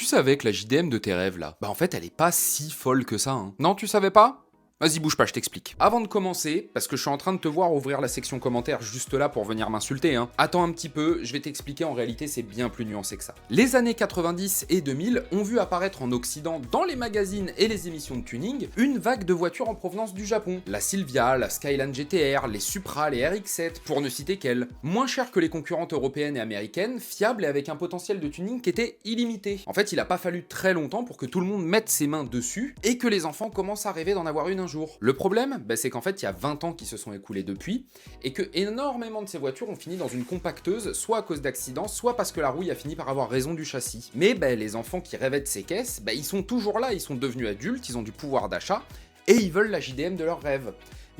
savais que la JDM de tes rêves là, bah en fait elle est pas si folle que ça, hein. Non, tu savais pas? Vas-y, bouge pas, je t'explique. Avant de commencer, parce que je suis en train de te voir ouvrir la section commentaires juste là pour venir m'insulter, hein. Attends un petit peu, je vais t'expliquer, en réalité c'est bien plus nuancé que ça. Les années 90 et 2000 ont vu apparaître en Occident, dans les magazines et les émissions de tuning, une vague de voitures en provenance du Japon. La Silvia, la Skyline GTR, les Supra, les RX-7, pour ne citer qu'elles. Moins chères que les concurrentes européennes et américaines, fiables et avec un potentiel de tuning qui était illimité. En fait, il a pas fallu très longtemps pour que tout le monde mette ses mains dessus et que les enfants commencent à rêver d'en avoir une un jour. Le problème, c'est qu'en fait, il y a 20 ans qui se sont écoulés depuis, et que énormément de ces voitures ont fini dans une compacteuse, soit à cause d'accidents, soit parce que la rouille a fini par avoir raison du châssis. Mais les enfants qui rêvaient de ces caisses, ils sont toujours là, ils sont devenus adultes, ils ont du pouvoir d'achat, et ils veulent la JDM de leurs rêves.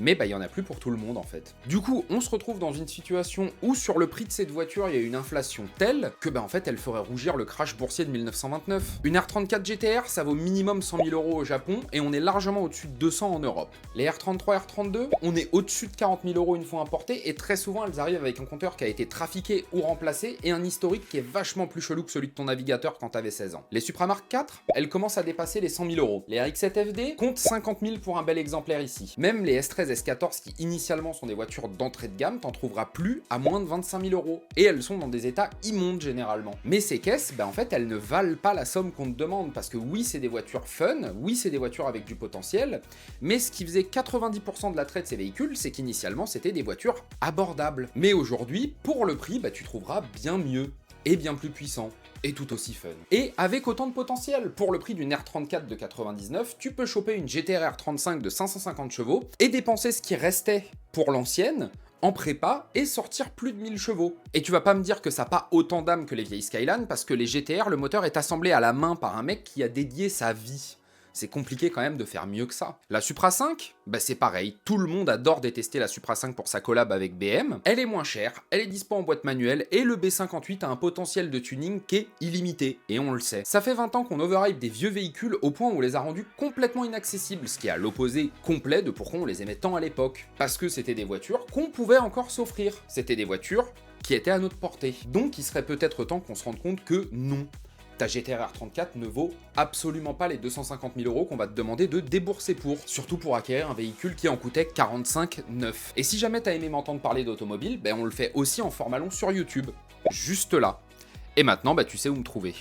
Mais il y en a plus pour tout le monde en fait. Du coup, on se retrouve dans une situation où sur le prix de cette voiture, il y a une inflation telle que en fait, elle ferait rougir le crash boursier de 1929. Une R34 GTR, ça vaut minimum 100 000 € au Japon et on est largement au-dessus de 200 en Europe. Les R33, R32, on est au-dessus de 40 000 € une fois importées et très souvent, elles arrivent avec un compteur qui a été trafiqué ou remplacé et un historique qui est vachement plus chelou que celui de ton navigateur quand t'avais 16 ans. Les Supra Mark IV, elles commencent à dépasser les 100 000 €. Les RX-7 FD comptent 50 000 pour un bel exemplaire ici. Même les S13 S14 qui initialement sont des voitures d'entrée de gamme, t'en trouveras plus à moins de 25 000 €. Et elles sont dans des états immondes généralement. Mais ces caisses, en fait, elles ne valent pas la somme qu'on te demande, parce que oui, c'est des voitures fun, oui, c'est des voitures avec du potentiel, mais ce qui faisait 90% de l'attrait de ces véhicules, c'est qu'initialement, c'était des voitures abordables. Mais aujourd'hui, pour le prix, tu trouveras bien mieux, et bien plus puissant. Et tout aussi fun. Et avec autant de potentiel, pour le prix d'une R34 de 99, tu peux choper une GTR R35 de 550 chevaux et dépenser ce qui restait pour l'ancienne en prépa et sortir plus de 1000 chevaux. Et tu vas pas me dire que ça n'a pas autant d'âme que les vieilles Skyline, parce que les GTR, le moteur est assemblé à la main par un mec qui a dédié sa vie. C'est compliqué quand même de faire mieux que ça. La Supra 5, c'est pareil, tout le monde adore détester la Supra 5 pour sa collab avec BM. Elle est moins chère, elle est dispo en boîte manuelle, et le B58 a un potentiel de tuning qui est illimité, et on le sait. Ça fait 20 ans qu'on overhype des vieux véhicules au point où on les a rendus complètement inaccessibles, ce qui est à l'opposé complet de pourquoi on les aimait tant à l'époque. Parce que c'était des voitures qu'on pouvait encore s'offrir. C'était des voitures qui étaient à notre portée. Donc il serait peut-être temps qu'on se rende compte que non. Ta GTR R34 ne vaut absolument pas les 250 000 € qu'on va te demander de débourser pour, surtout pour acquérir un véhicule qui en coûtait 45 neuf. Et si jamais t'as aimé m'entendre parler d'automobile, on le fait aussi en format long sur YouTube, juste là. Et maintenant, tu sais où me trouver.